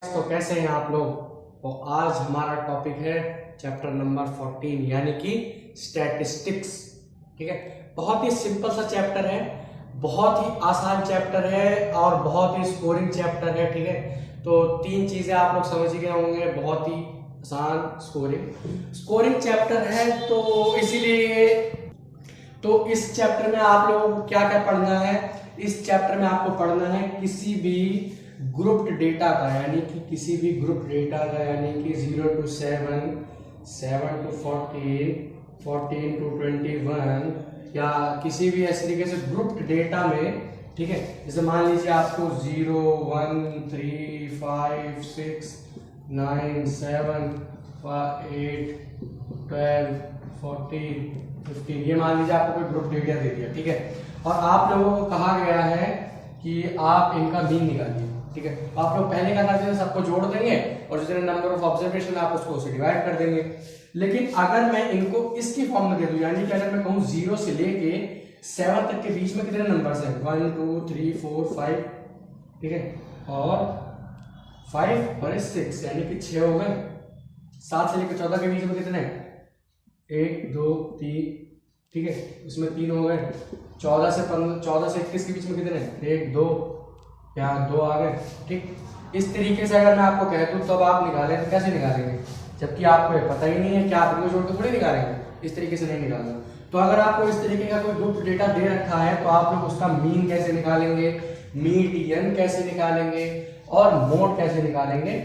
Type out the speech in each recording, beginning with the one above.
तो कैसे हैं आप लोग। तो आज हमारा टॉपिक है चैप्टर नंबर 14 यानी कि स्टैटिस्टिक्स। ठीक है, बहुत ही सिंपल सा चैप्टर है, बहुत ही आसान चैप्टर है और बहुत ही स्कोरिंग चैप्टर है। ठीक है, तो तीन चीजें आप लोग समझ ही गए होंगे, बहुत ही आसान स्कोरिंग चैप्टर है। तो इसीलिए तो इस चैप्टर में आप लोगों को क्या क्या पढ़ना है। इस चैप्टर में आपको पढ़ना है किसी भी ग्रुप्ड डेटा का, यानी कि किसी भी ग्रुप डेटा का, यानी कि 0 to 7, 7 to 14, 14 to 21 या किसी भी ऐसे तरीके से ग्रुप्ड डेटा में। ठीक है, जैसे मान लीजिए आपको 0, 1, 3, 5, 6, 9, 7, 8, 12, 14, 15 ये मान लीजिए आपको कोई ग्रुप डेटा दे दिया। ठीक है, और आप लोगों को कहा गया है कि आप इनका मीन निकालिए। ठीक है, तो आप लोग पहले क्या करते हैं, सबको जोड़ देंगे और जितने नंबर ऑफ ऑब्जर्वेशन आप उसको उसे डिवाइड कर देंगे। लेकिन अगर मैं इनको इसकी फॉर्म में दे दूं, यानी कि अगर मैं कहूं 0 से लेके 7 तक के बीच में कितने नंबर्स हैं, 1, 2, 3, 4, 5। ठीक है, और 5 और 6 यानी कि 6 हो गए। 7 से लेकर 14 के बीच में कितने, 1, 2, 3। ठीक है, उसमें 3 हो गए। 14 से 21 के बीच में कितने, 1, 2, यहाँ 2 आ गए। ठीक, इस तरीके से अगर मैं आपको कह दूं तो अब आप निकालें तो कैसे निकालेंगे, जबकि आपको पता ही नहीं है कि आप इनको जोड़ के थोड़ी निकालेंगे, इस तरीके से नहीं निकालना। तो अगर आपको इस तरीके का कोई ग्रुप डेटा दे रखा है तो आप लोग उसका मीन कैसे निकालेंगे, मीडियन कैसे निकालेंगे और मोड कैसे निकालेंगे,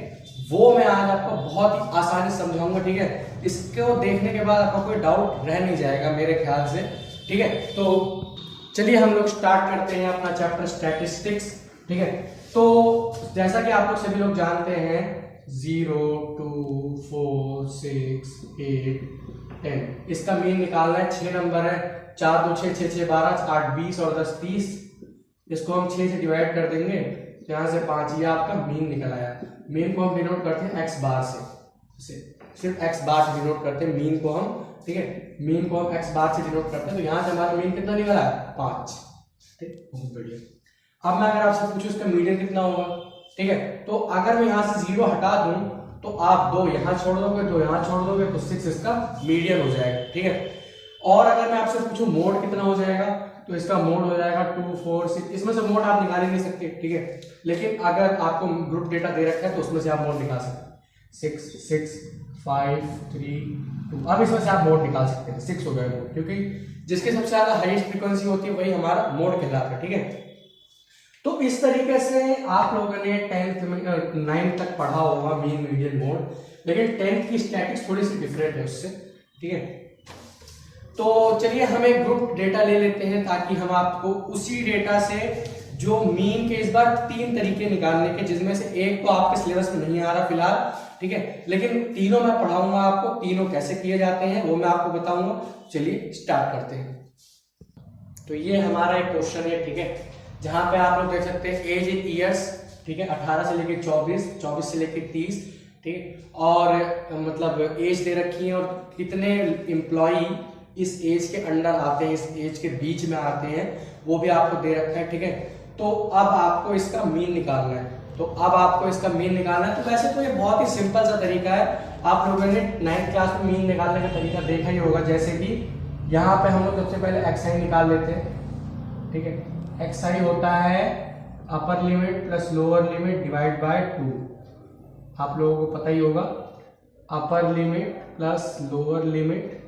वो मैं आज आपको बहुत ही आसानी से समझाऊंगा। ठीक है, इसको देखने के बाद आपको कोई डाउट रह नहीं जाएगा मेरे ख्याल से। ठीक है, तो चलिए हम लोग स्टार्ट करते हैं अपना चैप्टर स्टैटिस्टिक्स। ठीक है, तो जैसा कि आप लोग सभी लोग जानते हैं 0, 2, 4, 6, 8, 10 इसका मीन निकालना है। 6 नंबर है, 4, 2, 6, 6, 6, 12, 8, 20 और 10, 30। इसको हम 6 से डिवाइड कर देंगे तो यहाँ से 5, ये आपका मीन निकल आया। मीन को हम डिनोट करते हैं x बार से, सिर्फ x बार से डिनोट करते हैं मीन को हम। ठीक है, मीन को हम x बार से डिनोट करते हैं, तो यहाँ से हमारा मीन कितना निकला, 5। ठीक, बहुत बढ़िया। अब मैं अगर आपसे पूछूं इसका मीडियन कितना होगा, ठीक है, तो अगर मैं यहाँ से 0 हटा दूं तो आप 2 यहाँ छोड़ दोगे, 2 यहाँ छोड़ दोगे, तो 6 इसका मीडियन हो जाएगा। ठीक है, और अगर मैं आपसे पूछूं मोड कितना हो जाएगा, तो इसका मोड हो जाएगा 2, 4, 6। इसमें से मोड आप निकाल ही नहीं सकते। ठीक है, लेकिन अगर आपको ग्रुप डेटा दे रखा है तो उसमें से आप मोड निकाल सकते हैं। 6, 6, 5, 3, 2। अब इसमें से आप मोड निकाल सकते हैं। 6 हो गए मोड, क्योंकि जिसकी सबसे ज्यादा हाईएस्ट फ्रीक्वेंसी होती है वही हमारा मोड कहलाता है। ठीक है, तो इस तरीके से आप लोगों ने 10th 9th तक पढ़ा होगा मीन, मीडियन, मोड, लेकिन 10th की स्टैटिक्स थोड़ी सी डिफरेंट है उससे। ठीक है, तो चलिए हम एक ग्रुप डेटा ले लेते हैं ताकि हम आपको उसी डेटा से जो मीन के इस बार 3 तरीके निकालने के, जिसमें से एक तो आपके सिलेबस में नहीं आ रहा फिलहाल। ठीक है, लेकिन तीनों मैं पढ़ाऊंगा आपको, तीनों कैसे किए जाते हैं वो मैं आपको बताऊंगा। चलिए स्टार्ट करते हैं। तो ये हमारा एक क्वेश्चन है। ठीक है, जहां पे आप लोग देख सकते हैं एज इन ईयर्स। ठीक है, 18 से लेके 24, 24 से लेके 30। ठीक, और मतलब एज दे रखी है और कितने एम्प्लॉई इस एज के अंडर आते हैं, इस एज के बीच में आते हैं, वो भी आपको दे रखा है। ठीक है, तो अब आपको इसका मीन निकालना है। तो अब आपको इसका मीन निकालना है। तो वैसे तो ये बहुत ही सिंपल सा तरीका है, आप लोगों ने 9th क्लास में मीन निकालने का तरीका देखा ही होगा। जैसे कि यहाँ पे हम लोग सबसे पहले एक्सआई निकाल लेते हैं। ठीक है, एक्सआई होता है upper limit plus lower limit divide by 2। आप लोगों को पता ही होगा, upper limit plus lower limit,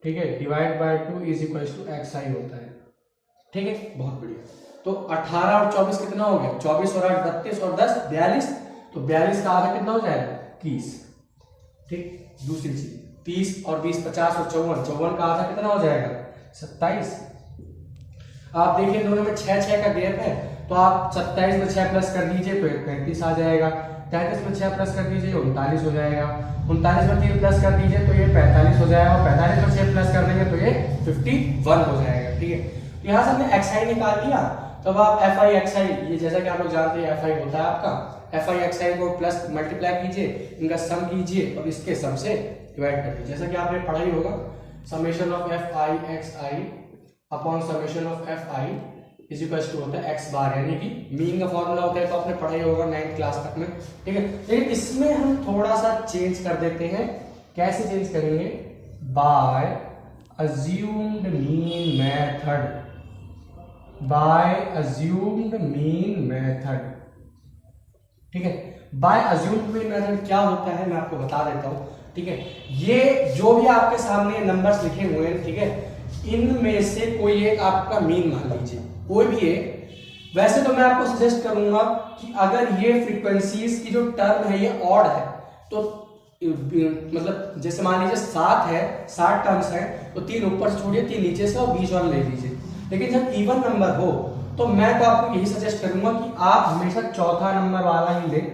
ठीक है, divide by 2 is equal to xi होता है। ठीक है, बहुत बढ़िया। तो 18 और 24 कितना हो गया, 24 और 8 32 और 10 42। तो 42 का आधा कितना हो जाएगा, 30। ठीक, दूसरी चीज 30 और 20 50 और 54, 54 का आधा कितना हो जाएगा, 27। आप देखिए दोनों में 6 का गैप है, तो आप 27 में 6 प्लस कर दीजिए तो 35 आ जाएगा। 33 में 6 प्लस कर दीजिए 39 हो जाएगा। 39 में 3 प्लस कर दीजिए तो ये 45 हो जाएगा। और 45 में 6 प्लस कर देंगे तो ये 51 हो जाएगा। ठीक है, तो यहाँ से हमने एक्सआई निकाल लिया। तब आप एफ आई एक्सआई, ये जैसा कि आप लोग जानते हैं एफ आई होता है आपका, एफ आई एक्सआई को प्लस मल्टीप्लाई कीजिए, इनका सम कीजिए और इसके सम से डिवाइड कर दीजिए। जैसा कि आपने पढ़ा ही होगा, summation of F I x I upon summation of F I is equal to होता है एक्स बार, यानी कि मीन का फॉर्मूला होता है तो आपने पढ़ाई होगा 9th क्लास तक में, ठीक है। लेकिन इसमें हम थोड़ा सा चेंज कर देते हैं। कैसे चेंज करेंगे? By assumed mean method, by assumed mean method, ठीक है। बाय अज्यूम्ड मीन मेथड क्या होता है मैं आपको बता देता हूं, ठीक है। ये जो भी आपके सामने नंबर्स लिखे हुए हैं, ठीक है, इनमें से कोई एक आपका मीन मान लीजिए, कोई भी एक। वैसे तो मैं आपको सजेस्ट करूंगा कि अगर ये फ्रीक्वेंसीज की जो टर्म है ये ऑड है, तो मतलब जैसे मान लीजिए 7 है, 7 टर्म्स है, तो 3 ऊपर से छोड़िए, 3 नीचे से और बीच वाला ले लीजिए। लेकिन जब इवन नंबर हो तो मैं तो आपको यही सजेस्ट करूंगा कि आप हमेशा चौथा नंबर वाला ही लें,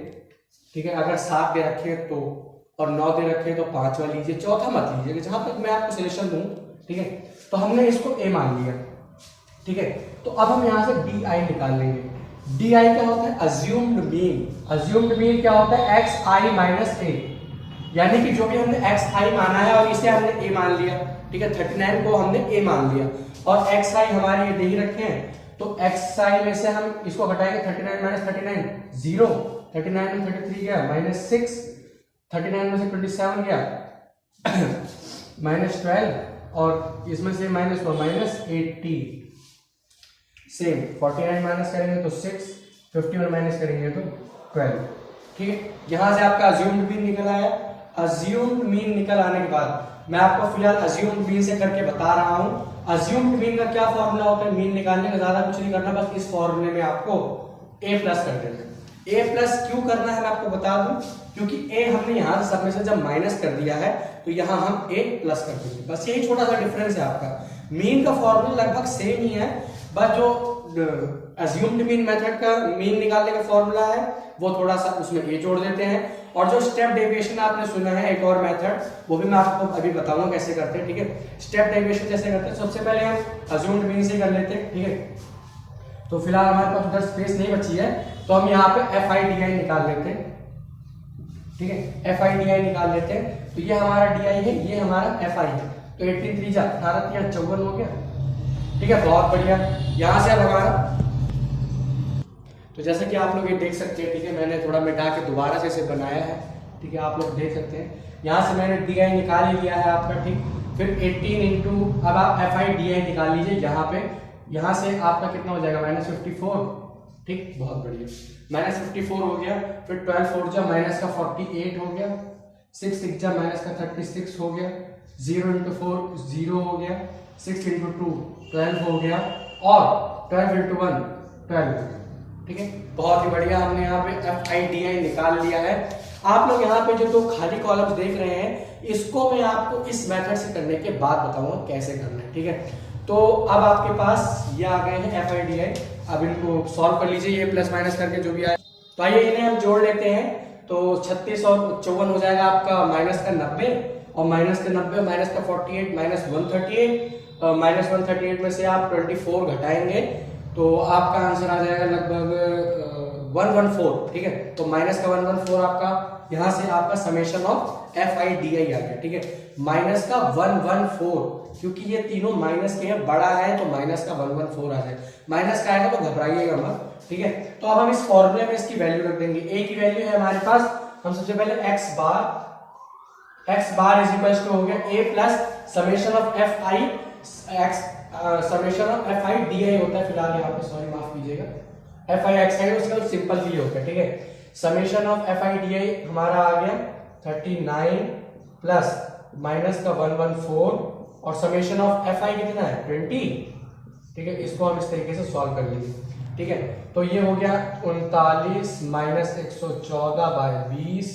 ठीक है। अगर 7 दे रखे तो और 9 दे रखे तो 5 वाला लीजिए, चौथा मत लीजिए, जहां तक मैं आपको सजेशन दूं, ठीक है। तो हमने इसको ए मान लिया, ठीक है। तो अब हम यहां से डी आई निकाल लेंगे। डी आई क्या होता है? Assumed mean. अज्यूम्ड मीन क्या होता है? एक्स आई माइनस ए, यानी कि जो भी हमने एक्स आई माना है और इसे हमने ए मान लिया, ठीक है। 39 को हमने ए मान लिया और एक्स आई हमारे ये दे ही रखे हैं, तो एक्स आई में से हम इसको घटाएंगे, 39 माइनस 39 0, 39 में 33 गया माइनस 6, 39 में से 27 गया माइनस 12, और इसमें से माइनस हुआ माइनस 80। सेम 49 माइनस करेंगे तो 6, 51 माइनस करेंगे तो 12, ठीक है। यहां से आपका अज्यूम्ड मीन निकल आया। अज्यूम्ड मीन निकल आने के बाद मैं आपको फिलहाल अज्यूम्ड मीन से करके बता रहा हूं। अज्यूम्ड मीन का क्या फॉर्मूला होता है मीन निकालने का? ज्यादा कुछ नहीं करना, बस इस फॉर्मूले में आपको a प्लस कर देना है। a प्लस क्यों करना है मैं आपको बता दूं, क्योंकि a हमने यहां से सब में से जब माइनस कर दिया है तो यहां हम a प्लस कर देंगे, बस यही छोटा सा डिफरेंस है आपका। मीन का फॉर्मूला लगभग सेम ही है, बस जो अज्यूम्ड मीन मेथड का मीन निकालने का फॉर्मूला है वो थोड़ा सा उसमें a जोड़ देते हैं, और जो स्टेप डेविएशन आपने सुना है एक और मेथड, वो भी मैं आपको अभी बताऊंगा कैसे करते हैं, ठीक है। स्टेप डेविएशन जैसे करते हैं, सबसे पहले हम अज्यूम्ड मीन से कर लेते हैं, ठीक है। तो फिलहाल हमारे पास उधर स्पेस नहीं बची है, तो हम यहाँ पे एफ आई डी आई निकाल लेते हैं, ठीक है। एफ आई डी आई निकाल लेते हैं, तो ये हमारा डी आई है, ये हमारा एफ आई है, तो 18 3 18 3 54 हो गया, ठीक है। बहुत बढ़िया। यहाँ से अब हमारा, तो जैसे कि आप लोग ये देख सकते हैं, ठीक है, मैंने थोड़ा मिटा के दोबारा से इसे बनाया है, ठीक है, आप लोग देख सकते हैं। यहाँ से मैंने डी आई निकाल ही लिया है आपका, ठीक। फिर 18 इंटू, अब आप एफ आई डी आई निकाल लीजिए यहाँ पे, यहाँ से आपका कितना हो जाएगा माइनस 54, ठीक, बहुत बढ़िया, माइनस 54 हो गया। फिर 12 4 जा माइनस का 48 हो गया, 6 6 जा माइनस का 36 हो गया, 0 इंटू 4 0 हो गया, 6 इंटू 2 12 हो गया, और 12 इंटू 1 12 हो गया, ठीक है। बहुत ही बढ़िया, हमने यहाँ पे एफ आई डी आई निकाल लिया है। आप लोग यहाँ पे जो दो खाली कॉलम्स देख रहे हैं, इसको मैं आपको इस मेथड से करने के बाद बताऊंगा कैसे करना है, ठीक है। तो अब आपके पास ये आ गए हैं एफ आई डी आई, अब इनको सॉल्व कर लीजिए, ये प्लस माइनस करके जो भी आए, तो आइए इन्हें हम जोड़ लेते हैं। तो 36 और 54 हो जाएगा आपका माइनस का 90, और माइनस का 90 माइनस का 48 माइनस 138, माइनस 138 में से आप 24 घटाएंगे तो आपका आंसर आ जाएगा लगभग 114, ठीक है। तो माइनस का 114 आपका, यहां से आपका summation of F i d i आ गया, ठीक है। माइनस का 114, क्योंकि ये तीनों माइनस के हैं, बड़ा है तो माइनस का 114 आ जाएगा, माइनस का आएगा तो घबराइएगा मत, ठीक है। तो अब हम इस फॉर्मूले में इसकी वैल्यू रख देंगे। ए की वैल्यू है हमारे पास, हम सबसे पहले x bar is equal to हो गया a plus summation of F I x, summation of F i d i होता है फिलहाल यहाँ पे, सॉरी माफ कीजिएगा, एफ आई एक्स आई उसका सिंपल भी होगा, ठीक है। Summation of F i d आई हमारा आ गया 39 प्लस माइनस का 114, और समेशन ऑफ एफ आई कितना है 20, ठीक है। इसको हम इस तरीके से सॉल्व कर लेंगे, ठीक है। तो ये हो गया 39 माइनस 114 बाय 20,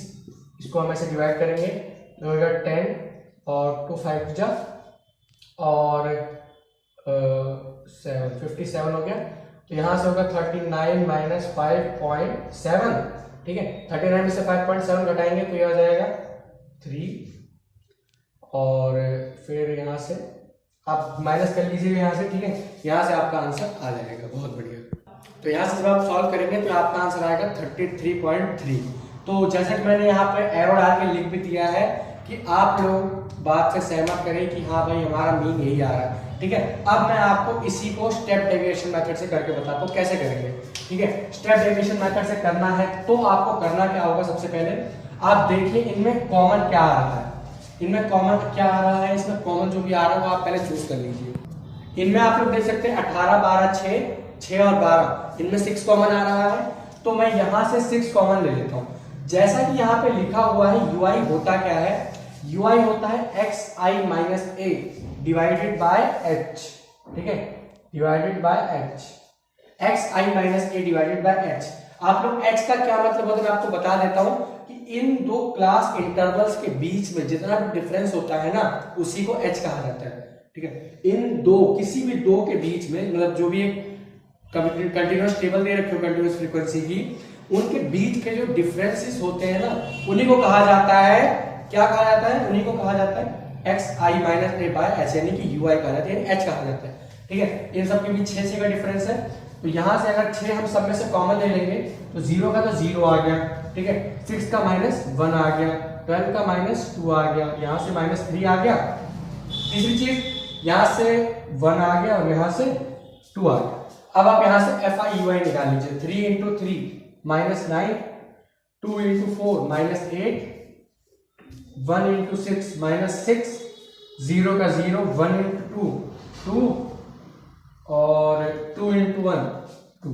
इसको हम ऐसे डिवाइड करेंगे तो हो गया 10 और 2 5 जा और 57 हो गया। तो यहां से होगा 39 माइनस 5.7, ठीक है। 39 में से 5.7 घटाएंगे तो ये आ जाएगा 3, और फिर यहाँ से आप माइनस कर लीजिए यहाँ से, ठीक है। यहाँ से आपका आंसर आ जाएगा, बहुत बढ़िया। तो यहाँ से जब आप सॉल्व करेंगे तो आपका आंसर आएगा 33.3। तो जैसा कि मैंने यहाँ पे एरो डाल के लिख भी दिया है कि आप लोग बात से सहमत करें कि हाँ भाई हमारा मीन यही आ रहा है। ठीक है, अब मैं आपको इसी को स्टेप डेविएशन मेथड से करके बताता हूँ कैसे करेंगे। ठीक है, स्टेप डेविएशन मेथड से करना है तो आपको करना क्या होगा, सबसे पहले आप देखिए इनमें कॉमन क्या आ रहा है, इनमें कॉमन क्या आ रहा है, इसमें कॉमन जो भी आ रहा है वो आप पहले चूज कर लीजिए। इनमें आप लोग देख सकते हैं 18 12 6 और 12, इनमें 6 कॉमन आ रहा है, तो मैं यहां से 6 कॉमन ले लेता हूं। जैसा कि यहाँ पे लिखा हुआ है ui होता क्या है, ui होता है xi minus a divided by h। ठीक है, divided by h, xi minus a divided by h। आप लोग h का क्या मतलब होता है मैं आपको बता देता हूं कि इन दो क्लास इंटरवल्स के बीच में जितना भी डिफरेंस होता है ना उसी को h कहा जाता है। ठीक है, इन दो किसी भी दो के बीच में मतलब जो भी एक कंटिन्यूअस टेबल दे रखे हो कंटिन्यूअस फ्रीक्वेंसी की, उनके बीच के जो डिफरेंसेस होते हैं ना उन्हीं को कहा जाता है, क्या कहा जाता है, उन्हीं को कहा जाता है xi minus a by h, यानी कि ui कहा जाता है, यानी h कहा जाता है। ठीक है, इन सब के बीच 6 का डिफरेंस है, तो यहां से अगर 6 हम सब में से कॉमन ले लेंगे तो 0 का तो 0 आ गया। ठीक है, 6 का माइनस 1 आ गया, 12 का माइनस 2 आ गया, यहां से माइनस 3 आ गया। तीसरी चीज यहां से 1 आ गया और यहां से 2 आ गया। अब आप यहां से FI UI निकाल लीजिए, 3 into 3 minus 9, 2 into 4 minus 8, 1 into 6 minus 6, 0 का 0, 1 इंटू 2 2 और 2 इंटू 1 2।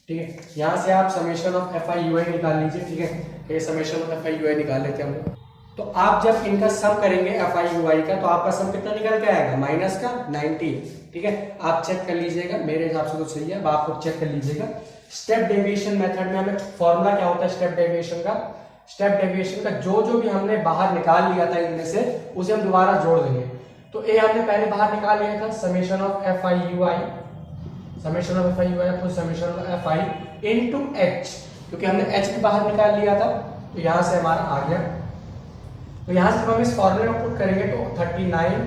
ठीक है, यहां से आप समेशन ऑफ FI UI निकाल लीजिए। ठीक है, ये समेशन ऑफ FI UI निकाल लेते हैं हम लोग। तो आप जब इनका सम करेंगे FI UI का तो आपका सम कितना निकल के आएगा, माइनस का 19। ठीक है, आप चेक कर लीजिएगा, मेरे हिसाब से तो सही है, अब आप लोग चेक कर लीजिएगा। स्टेप डेविएशन मेथड में हमें फॉर्मूला क्या होता है स्टेप डेविएशन का, स्टेप डेविएशन का जो भी हमने बाहर निकाल लिया था इनमें से उसे हम दोबारा जोड़ देंगे। तो ए हमने पहले बाहर निकाल लिया था summation of FI UI, summation of FI UI तो summation of FI into h, क्योंकि हमने h भी बाहर निकाल लिया था तो यहां से हमारा आ गया। तो यहां से जब हम इस फॉर्मूले में पुट करेंगे तो 39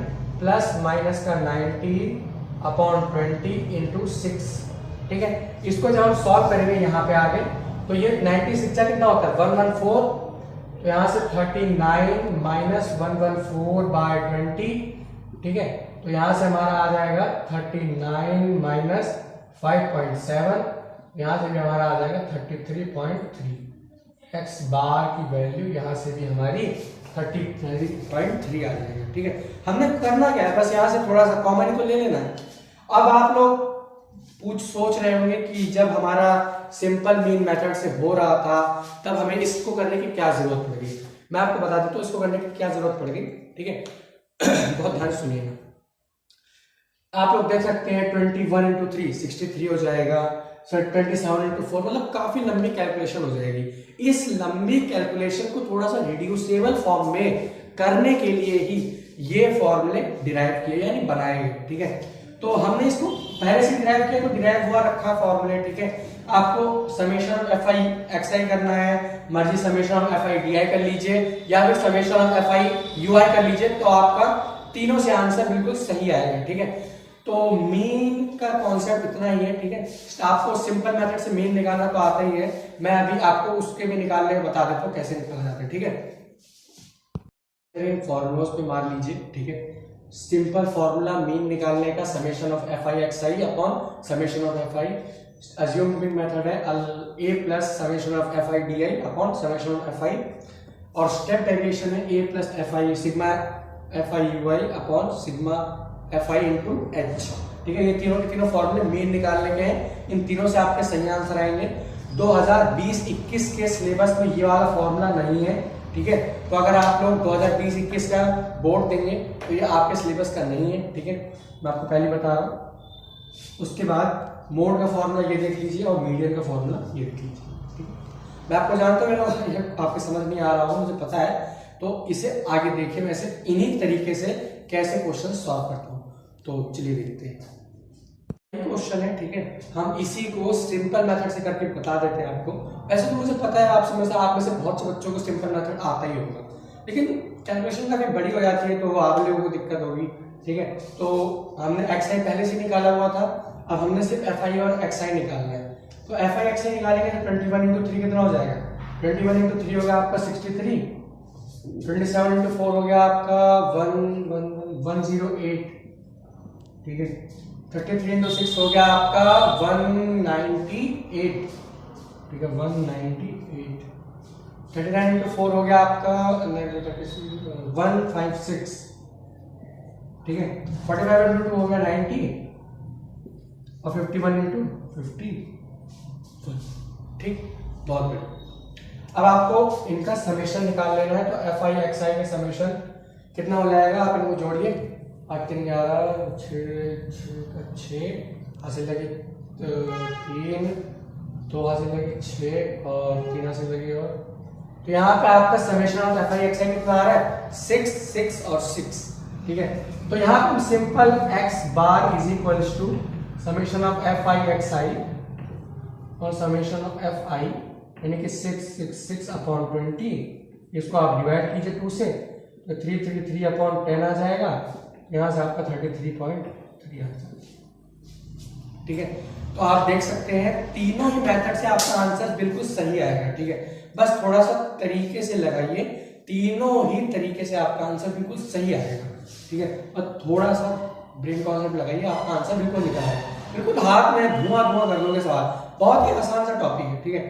प्लस माइनस का 19 अपॉन 20 इंटू 6। ठीक है, इसको जब हम सॉल्व करेंगे यहाँ पे आगे तो ये 96 का कितना होता है 114, तो यहाँ से 39 माइनस 114 बाय 20। ठीक है, तो यहाँ से हमारा आ जाएगा 39 माइनस 5.7, यहाँ से भी हमारा आ जाएगा 33.3। x बार की वैल्यू यहाँ से भी हमारी 33.3 आ जाएगा। ठीक है, हमने करना क्या है, बस यहाँ से थोड़ा सा कॉमन को ले लेना है। अब आप लोग सोच रहे होंगे कि जब हमारा सिंपल मीन मेथड से हो रहा था तब हमें इसको करने की क्या जरूरत पड़ गई। मैं आपको बता देता हूँ इसको करने की क्या जरूरत पड़ गई। ठीक है, बहुत ध्यान सुनिएगा। आप लोग देख सकते हैं 21 इंटू 3 63 हो जाएगा, 27 इंटू 4 मतलब काफी लंबी कैलकुलेशन हो जाएगी। इस लंबी कैलकुलेशन को थोड़ा सा रिड्यूसेबल फॉर्म में करने के लिए ही ये फॉर्मूले डिराइव किए यानी बनाए गए। ठीक है, तो हमने इसको पहले से डिराइव किया तो डिराइव हुआ रखा फॉर्मूले। ठीक है, आपको समेशन ऑफ FI XI करना है, मर्जी समेशन ऑफ FI DI कर लीजिए या फिर समेशन ऑफ FI UI कर लीजिए, तो आपका तीनों से आंसर बिल्कुल सही आएगा। ठीक है, तो मीन का कॉन्सेप्ट इतना ही है। ठीक है, आपको सिंपल मेथड से मीन निकालना तो आता ही है, मैं अभी आपको उसके भी निकालने बता देता हूँ कैसे निकाला जाता है। ठीक है, फॉर्मूलोस पे मार लीजिए। ठीक है, सिंपल फॉर्मूला मीन निकालने का summation of FI XI upon summation of FI assumed mean method है a plus summation of FI DI upon summation of FI, और स्टेप डेविएशन है a plus FI sigma FI UI upon sigma FI into h। ठीक है, ये तीनों के तीनों फॉर्मूले मीन निकालने के हैं, इन तीनों से आपके सही आंसर आएंगे। 2020-21 के सिलेबस में ये वाला फॉर्मूला नहीं है। ठीक है, तो अगर आप लोग 2020-21 का बोर्ड देंगे तो ये आपके सिलेबस का नहीं है। ठीक है, मैं आपको पहले बता रहा हूँ। उसके बाद मोड का फॉर्मूला ये देख लीजिए और मीडियन का फॉर्मूला ये देख लीजिए। ठीक है, मैं आपको जानता हूँ आपके समझ नहीं आ रहा हूँ, मुझे पता है, तो इसे आगे देखिए मैं इसे इन्हीं तरीके से कैसे क्वेश्चन सॉल्व करता हूँ। तो चलिए देखते हैं। क्वेश्चन है, ठीक है, हम इसी को सिंपल मेथड से करके बता देते हैं आपको। ऐसे तो मुझे पता है आप में से बहुत से बच्चों को सिंपल मेथड आता ही होगा, लेकिन कैलकुलेशन काफी बड़ी हो जाती है तो आप लोगों को दिक्कत होगी। ठीक है, तो हमने XI पहले से निकाला हुआ था, अब हमने सिर्फ FI और XI निकालना है। तो FI XI निकालेंगे तो 21 इंटू 3 कितना हो जाएगा, 21 इंटू 3 हो गया आपका 63, 27 इंटू 4 हो गया आपका 108, ठीक है। 33 इंटू 6 हो गया आपका 198, ठीक है 198। 39 इंटू 4 हो गया आपका 156, ठीक है। 45 इंटू 2 हो गया 90 और 51 इंटू 50, ठीक, बहुत बढ़िया। अब आपको इनका समेशन निकाल लेना है, तो एफ आई एक्स आई का समेशन कितना हो जाएगा, आप इनको जोड़िए। 8 3 11 6 6 हासिल लगी 3, 2 हासिल लगी 6 और 3 हासिल लगी और, तो यहाँ पे आपका summation of F I x i कितना आ रहा है 6 6 और 6, ठीक है। तो यहाँ पे simple x bar is equals to summation of F I x i और समेशन ऑफ एफ आई यानी कि 6 6 6 अपॉन 20, इसको आप डिवाइड कीजिए 2 से, तो 3 3 3 अपॉन 10 आ जाएगा, यहाँ से आपका 33.3 आ जाएगा, ठीक है। तो आप देख सकते हैं तीनों ही मेथड से आपका आंसर बिल्कुल सही आएगा, ठीक है। बस थोड़ा सा तरीके से लगाइए, तीनों ही तरीके से आपका आंसर बिल्कुल सही आएगा, ठीक है। और थोड़ा सा ब्रेन कॉन्सेप्ट लगाइए, आपका आंसर बिल्कुल निकल आएगा, बिल्कुल हाथ में धुआं धुआं कर लोगे सवाल, बहुत ही आसान सा टॉपिक है, ठीक है।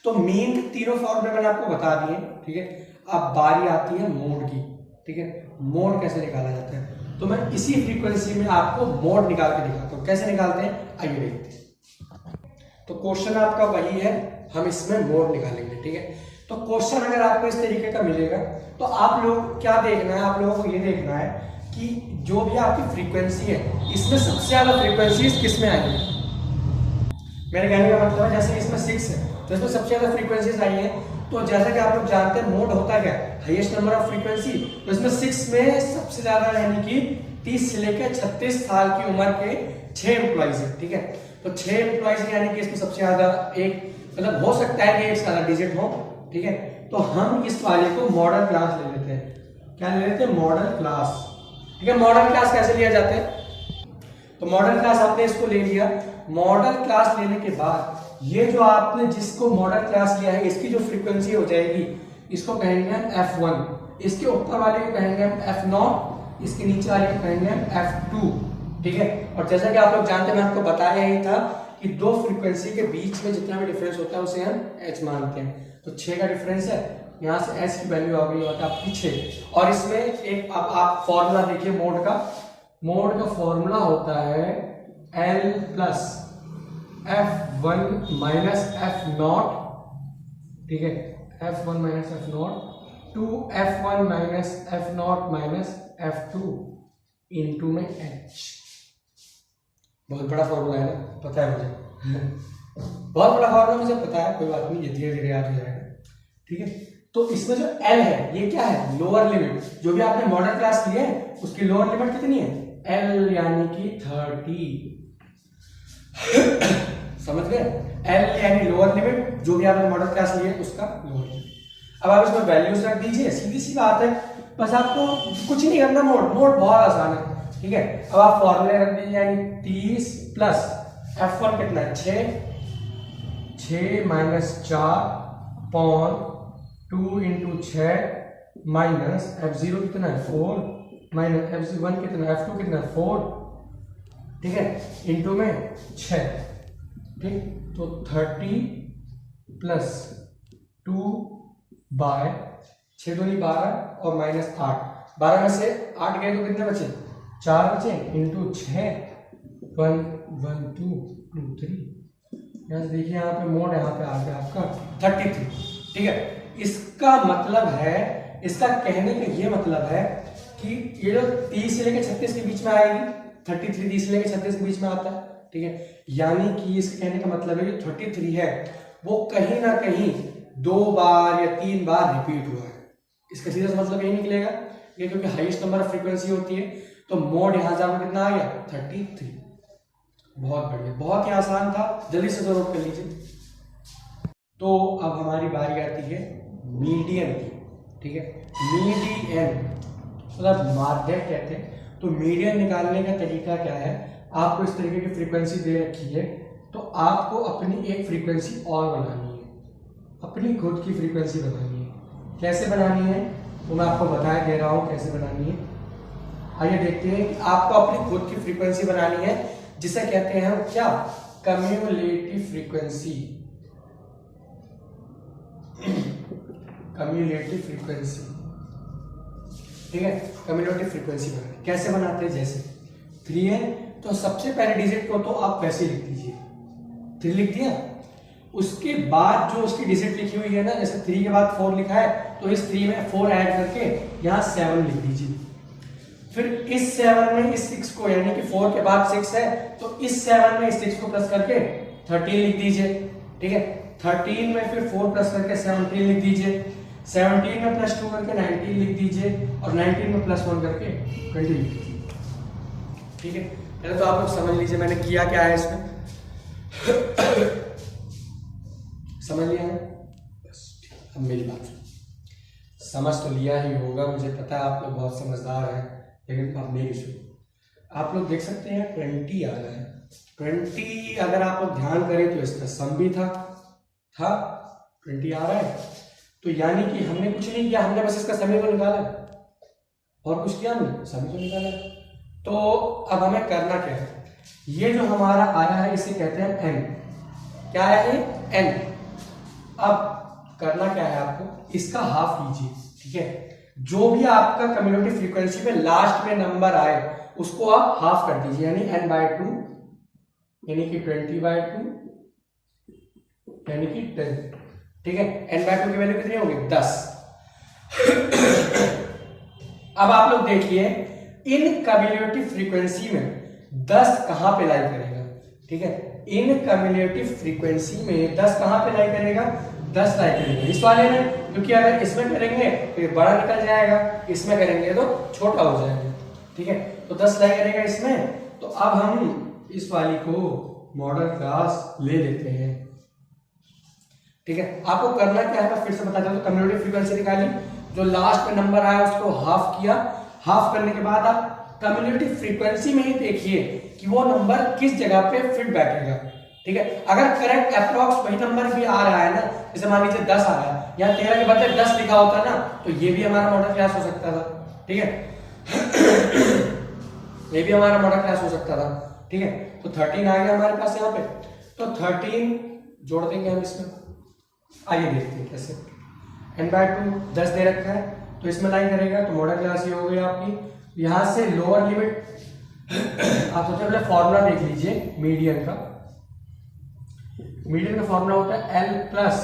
तो मीन तीनों फॉर्मूले मैंने आपको बता दिए, ठीक है। अब बारी आती है मोड की, ठीक है। मोड कैसे निकाला जाता है, तो मैं इसी फ्रीक्वेंसी में आपको मोड निकाल के दिखाता हूँ, कैसे निकालते हैं आइए देखते हैं। तो क्वेश्चन आपका वही है, हम इसमें मोड निकालेंगे, ठीक है। तो क्वेश्चन अगर आपको इस तरीके का मिलेगा तो आप लोग क्या देखना है, आप लोगों को ये देखना है कि जो भी आपकी फ्रीक्वेंसी है इसमें सबसे ज्यादा फ्रीक्वेंसीज किस में आएंगी। मेरे कहने का मतलब है जैसे इसमें 6 है तो इसमें सबसे ज्यादा फ्रीक्वेंसीज आई है, तो जैसा कि आप लोग जानते हैं मोड होता है क्या, हाईएस्ट नंबर ऑफ फ्रीक्वेंसी, तो इसमें 6 में सबसे ज्यादा यानी कि 30 से लेकर 36 साल की उम्र के 6 एम्प्लॉइज है, ठीक है। तो 6 एम्प्लॉइज यानी कि इसमें सबसे ज्यादा एक मतलब हो सकता है कि एक ज्यादा डिजिट हो, ठीक है। तो हम इस वाले को मॉडल क्लास ले लेते हैं, क्या ले लेते हैं मॉडल क्लास, ठीक है। मॉडल क्लास कैसे लिया जाता है, तो मॉडल क्लास आपने इसको ले लिया, मॉडल क्लास लेने के बाद ये जो आपने जिसको मॉडल क्लास लिया है इसकी जो फ्रीक्वेंसी हो जाएगी इसको कहेंगे हम F1, इसके ऊपर वाले को कहेंगे हम F0, इसके नीचे वाले को कहेंगे हम F2, ठीक है। और जैसा कि आप लोग जानते हैं मैं आपको बताया ही था कि दो फ्रीक्वेंसी के बीच में जितना भी डिफरेंस होता है उसे हम H मानते हैं, तो 6 का डिफरेंस है, यहाँ से H की वैल्यू आ गई होता है आपकी 6। और इसमें एक अब आप फॉर्मूला देखिए मोड का फॉर्मूला होता है L plus F1 minus F0, ठीक है, F1 minus F0 to F1 minus F0 minus F2 into में H। बहुत बड़ा फॉर्मूला है ना, पता है मुझे बहुत बड़ा फॉर्मूला मुझे पता है, कोई बात नहीं, ये धीरे धीरे याद हो जाएगा, ठीक है। तो इसमें जो L है ये क्या है, लोअर लिमिट, जो भी आपने मॉडल क्लास लिए है उसकी लोअर लिमिट कितनी है L यानी कि 30 समझ गए, L यानी लोअर लिमिट, जो भी आपने मॉडल क्लास लिए उसका लोअर लिमिट। अब आप इसमें वैल्यूज रख दीजिए, सीधी सी बात है, बस आपको कुछ नहीं करना, मोड बहुत आसान है, ठीक है। अब आप फॉर्मूले रख दीजिए, यानी 30 प्लस F1 कितना है 6 minus 4 pawn 2 into 6 minus F0 कितना है 4 माइनस F1 कितना है F2 कितना है 4, ठीक है, इंटू में 6, ठीक। तो 30 प्लस 2 बाय 6 दूनी 12 और माइनस 8, 12 में से 8 गए तो कितने बचे 4 बचे, इंटू 6 1 1 2 2 3, यहाँ से देखिए यहाँ पे मोड यहाँ पे आ गया आपका 33, ठीक है। इसका मतलब है, इसका कहने का ये मतलब है कि ये जो 30 से लेकर 36 के बीच में आएगी, 33 30 से लेकर 36 के बीच में आता है, ठीक है। यानी कि इसके कहने का मतलब है जो 33 है वो कहीं ना कहीं 2 बार या 3 बार रिपीट हुआ है, इसका सीधा मतलब यही निकलेगा, ये क्योंकि हाईएस्ट नंबर ऑफ फ्रीक्वेंसी होती है, तो मोड यहाँ से आपको कितना आ गया 33। बहुत बढ़िया, बहुत ही आसान था, जल्दी से नोट कर लीजिए। तो अब हमारी बारी आती है मीडियन की, ठीक है। मीडियन मतलब माध्यक कहते हैं, तो मीडियन निकालने का तरीका क्या है, आपको इस तरीके की फ्रीक्वेंसी दे रखी है, तो आपको अपनी एक फ्रीक्वेंसी और बनानी है, अपनी खुद की फ्रीक्वेंसी बनानी है। कैसे बनानी है वो मैं आपको बताया दे रहा हूँ कैसे बनानी है। आइए देखते हैं कि आपको अपनी खुद की फ्रीक्वेंसी बनानी है, जिसे कहते हैं हम क्या, कम्युलेटिव फ्रीक्वेंसी। कम्युलेटिव फ्रीक्वेंसी, ठीक है। कम्युलेटिव फ्रीक्वेंसी बनानी कैसे बनाते हैं, जैसे 3 है तो सबसे पहले डिजिट को तो आप वैसे लिख दीजिए, 3 लिख दिया। उसके बाद जो उसकी डिजिट लिखी हुई है ना, जैसे 3 के बाद 4 लिखा है तो इस 3 में 4 ऐड करके यहाँ 7 लिख दीजिए। फिर इस 7 में इस 6 को, यानी कि 4 के बाद 6 है तो इस 7 में इस 6 को प्लस करके 13 लिख दीजिए, ठीक है। 13 में फिर 4 प्लस करके 17 लिख दीजिए, 17 में प्लस 2 करके 19 लिख दीजिए, और 19 में प्लस 1 करके 20 लिख दीजिए, ठीक है। पहले तो आप लोग समझ लीजिए मैंने किया क्या है इसमें। समझ लिया है बस, अब मेरी बात समझ तो लिया ही होगा, मुझे पता है आप लोग बहुत समझदार हैं, लेकिन अब मेरी सुनो। आप लोग देख सकते हैं 20 आ रहा है, 20 अगर आप लोग ध्यान करें तो इसका सम भी था 20 आ रहा है, तो यानी कि हमने कुछ नहीं किया, हमने बस इसका समी को निकाला, और कुछ किया हमने, समी को निकाला। तो अब हमें करना क्या है, ये जो हमारा आया है इसे कहते हैं n, क्या है n। अब करना क्या है आपको, इसका हाफ लीजिए, ठीक है। जो भी आपका कम्युलेटिव फ्रीक्वेंसी में लास्ट में नंबर आए उसको आप हाफ कर दीजिए, यानी n/2, यानी कि 20/2, यानी कि 10, ठीक है। n/2 की वैल्यू कितनी होगी, 10। अब आप लोग देखिए इन कम्युलेटिव फ्रीक्वेंसी में 10 कहां पे लाई करेगा, ठीक है। इन कम्युलेटिव फ्रीक्वेंसी में 10 कहां पे लाई करेगा, 10 लाई करेगा इस वाले में, क्योंकि अगर इसमें करेंगे तो ये बड़ा निकल जाएगा, इसमें करेंगे तो छोटा हो जाएगा, ठीक है। तो 10 लाई करेगा इसमें, तो अब हम इस वाली को मॉडल क्लास ले लेते हैं, ठीक है। आपको करना क्या है मैं फिर से बताता हूं। तो कम्युलेटिव फ्रीक्वेंसी निकाली, जो लास्ट में नंबर आया उसको हाफ किया, हाफ करने के बाद आप कम्युलेटिव फ्रीक्वेंसी में ही देखिए कि वो नंबर किस जगह पे फिट बैठेगा, ठीक है। अगर करेक्ट अप्रॉक्स वही नंबर भी आ रहा है ना, जैसे मान लीजिए 10 आ रहा है, या 13 के बदले 10 लिखा होता ना, तो ये भी हमारा मॉडल क्लास हो सकता था, ठीक है। ये भी हमारा मॉडल क्लास हो सकता था, ठीक है। तो 13 आ गया हमारे पास यहाँ पे, तो 13 जोड़ देंगे हम इसमें। आइए देखते हैं कैसे। n/2 10 दे रखा है, तो इसमें लाइन करेगा तो मॉडल क्लास ये हो गई आपकी। यहां से लोअर लिमिट आप सबसे पहले फॉर्मूला देख लीजिए मीडियन का। मीडियन का फॉर्मूला होता है L plus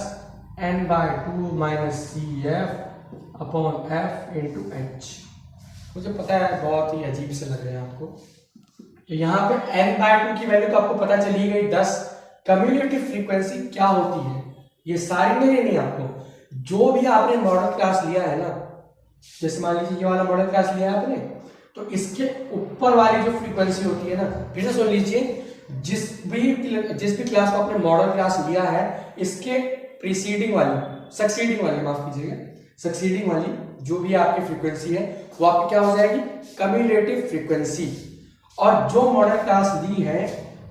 n/2 minus CF upon F into H। मुझे पता है बहुत ही अजीब से लग रहे हैं आपको, तो यहाँ पे n/2 की वैल्यू तो आपको पता चली गई 10। कम्युलेटिव फ्रीक्वेंसी क्या होती है ये सारी नहीं लेनी आपको, जो भी आपने मॉडल क्लास लिया है ना, जैसे मान लीजिए ये वाला मॉडल क्लास लिया है आपने, तो इसके ऊपर वाली जो फ्रीक्वेंसी होती है ना, फिर से सुन लीजिए, जिस भी क्लास को आपने मॉडल क्लास लिया है, इसके प्रीसीडिंग वाली, सक्सीडिंग वाली, माफ कीजिएगा, सक्सीडिंग वाली जो भी आपकी फ्रीक्वेंसी है वो आपकी क्या हो जाएगी, कम्युलेटिव फ्रीक्वेंसी। और जो मॉडल क्लास ली है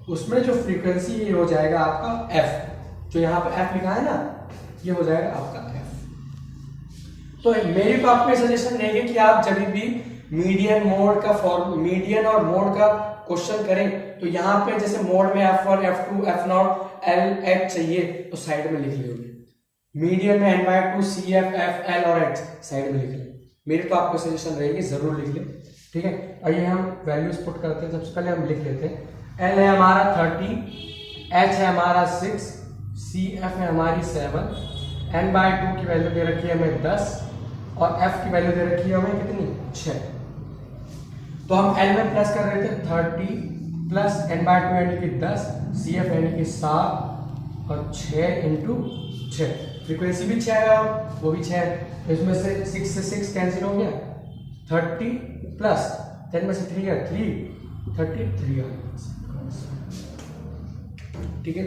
उसमें जो फ्रीक्वेंसी ये हो जाएगा आपका f, जो यहाँ पे f लिखा है ना, ये हो जाएगा आपका f। तो मेरी तो आपको सजेशन रहेगी कि आप जब भी मीडियन मोड का फॉर्म, मीडियन और मोड का क्वेश्चन करें तो यहाँ पे जैसे मोड में f1, f2, f0, l, h चाहिए तो साइड में लिख लोगे, मीडियन में n/2, CF, F, L और H साइड में लिख लें। मेरी तो आपको सजेशन रहेगी, जरूर लिख लें, ठीक है। आइए हम वैल्यूज पुट करते हैं। सबसे पहले हम लिख लेते हैं, L है हमारा 30, H है हमारा 6, CF है हमारी 7, n/2 की वैल्यू दे रखी है हमें 10 और F की वैल्यू दे रखी है हमें कितनी, 6। तो हम L में प्लस कर रहे थे 30 प्लस n/2 यानी कि 10, CF यानी कि 7 और 6 इंटू 6, फ्रीक्वेंसी भी 6 है और वो भी 6 है, तो इसमें से 6 से 6 कैंसिल हो गया, 30 प्लस 10 में से 3 है 3, 33 आ गया, ठीक है।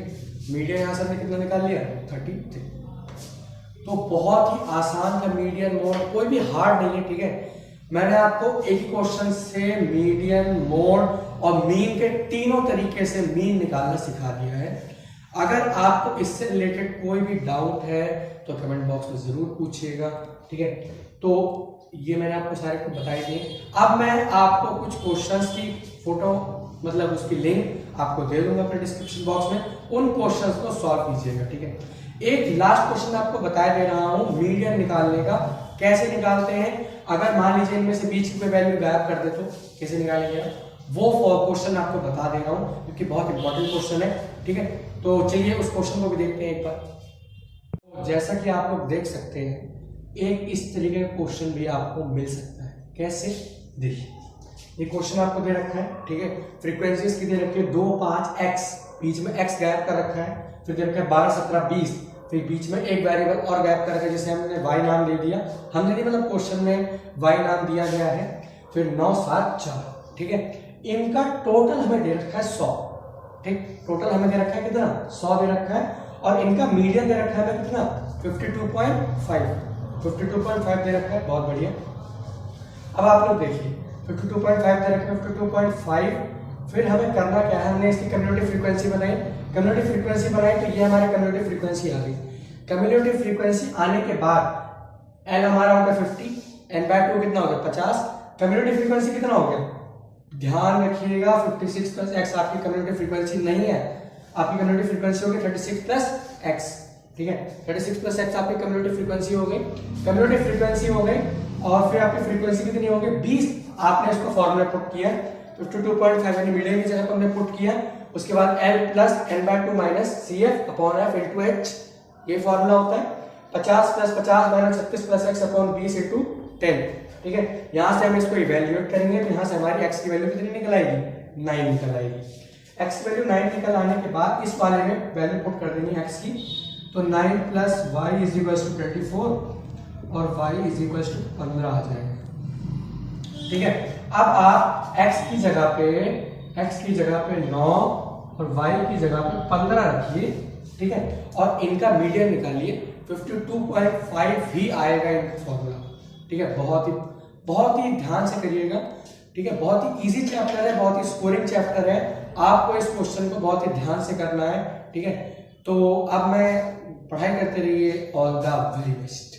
मीडियन यहाँ से हमने कितना निकाल लिया, 33। तो बहुत ही आसान था मीडियन मोड, कोई भी हार्ड नहीं है, ठीक है। मैंने आपको एक क्वेश्चन से मीडियन, मोड और मीन के तीनों तरीके से मीन निकालना सिखा दिया है। अगर आपको इससे रिलेटेड कोई भी डाउट है तो कमेंट बॉक्स में जरूर पूछिएगा, ठीक है। तो ये मैंने आपको सारे को बताई दिए। अब मैं आपको कुछ क्वेश्चंस की फोटो मतलब उसकी लिंक आपको दे दूंगा अपने डिस्क्रिप्शन बॉक्स में, उन क्वेश्चंस को सॉल्व कीजिएगा, ठीक है। एक लास्ट क्वेश्चन आपको बता दे रहा हूं मीडियन निकालने का, कैसे निकालते हैं। अगर मान लीजिए इनमें से बीच में वैल्यू गायब कर दे तो कैसे निकालेंगे, वो क्वेश्चन आपको बता दे रहा हूं क्योंकि बहुत इंपॉर्टेंट क्वेश्चन है, ठीक है। तो चलिए उस क्वेश्चन को भी देखते हैं एक बार। जैसा कि आप लोग देख सकते हैं, एक इस तरीके का क्वेश्चन भी आपको मिल सकता है। कैसे, देखिए ये क्वेश्चन आपको दे रखा है, ठीक है। फ्रीक्वेंसीज की दे रखी है 2, 5, x, बीच में x गायब कर रखा है, फिर दे रखा है 12, 17, 20, फिर बीच में एक वेरिएबल और गायब कर रखा है जिसे हमने y नाम दे दिया, हमने नहीं मतलब क्वेश्चन में y नाम दिया गया है, फिर 9, 7, 4, ठीक है। इनका टोटल हमें दे रखा है 100, ठीक, टोटल हमें दे रखा है कितना 100 दे रखा है, और इनका मीडियन दे रखा है हमें कितना 52.5 दे रखा है, बहुत बढ़िया। अब आप लोग देखिए 52.5 दे रखा है, 52.5, फिर हमें करना क्या है, हमने इसकी कम्युलेटिव फ्रीक्वेंसी बनाई, कम्युलेटिव फ्रीक्वेंसी बनाई तो ये हमारी कम्युलेटिव फ्रीक्वेंसी आ गई। कम्युलेटिव फ्रीक्वेंसी आने के बाद एल हमारा हो गया 50, n/2 कितना हो गया 50, कम्युलेटिव फ्रीक्वेंसी कितना हो गया, ध्यान रखिएगा 56 प्लस x आपकी कम्युलेटिव फ्रीक्वेंसी नहीं है, आपकी कम्युलेटिव फ्रीक्वेंसी हो गई 36 प्लस x, ठीक है। 36 प्लस x आपकी कम्युलेटिव फ्रीक्वेंसी हो गई, कम्युलेटिव फ्रीक्वेंसी हो गई, और फिर आपकी फ्रीक्वेंसी कितनी हो गई 20, आपने इसको फॉर्मूला पुट किया 52.5 यानी मीडियन की जगह पर हमने पुट किया, उसके बाद L plus n/2 minus CF upon F into H, ये फॉर्मूला होता है 50 plus 50 minus 36 plus x upon 20 into 10, ठीक है। यहां से हम इसको इवैल्यूएट करेंगे तो यहां से हमारी x की वैल्यू कितनी निकल आएगी 9 निकल आएगी। x की वैल्यू 9 निकल आने के बाद इस वाले में वैल्यू पुट कर देनी x की, तो 9 plus y is equal to 24 और y इज इक्वल टू 15 आ जाएगा, ठीक है। अब आप x की जगह पे 9 और y की जगह पे 15 रखिए, ठीक है, और इनका मीडियन निकालिए 52.5 ही आएगा इनका फॉर्मूला, ठीक है। बहुत ही ध्यान से करिएगा, ठीक है। बहुत ही इजी चैप्टर है, बहुत ही स्कोरिंग चैप्टर है, आपको इस क्वेश्चन को बहुत ही ध्यान से करना है, ठीक है। तो अब मैं पढ़ाई करते रहिए, ऑल द वेरी बेस्ट।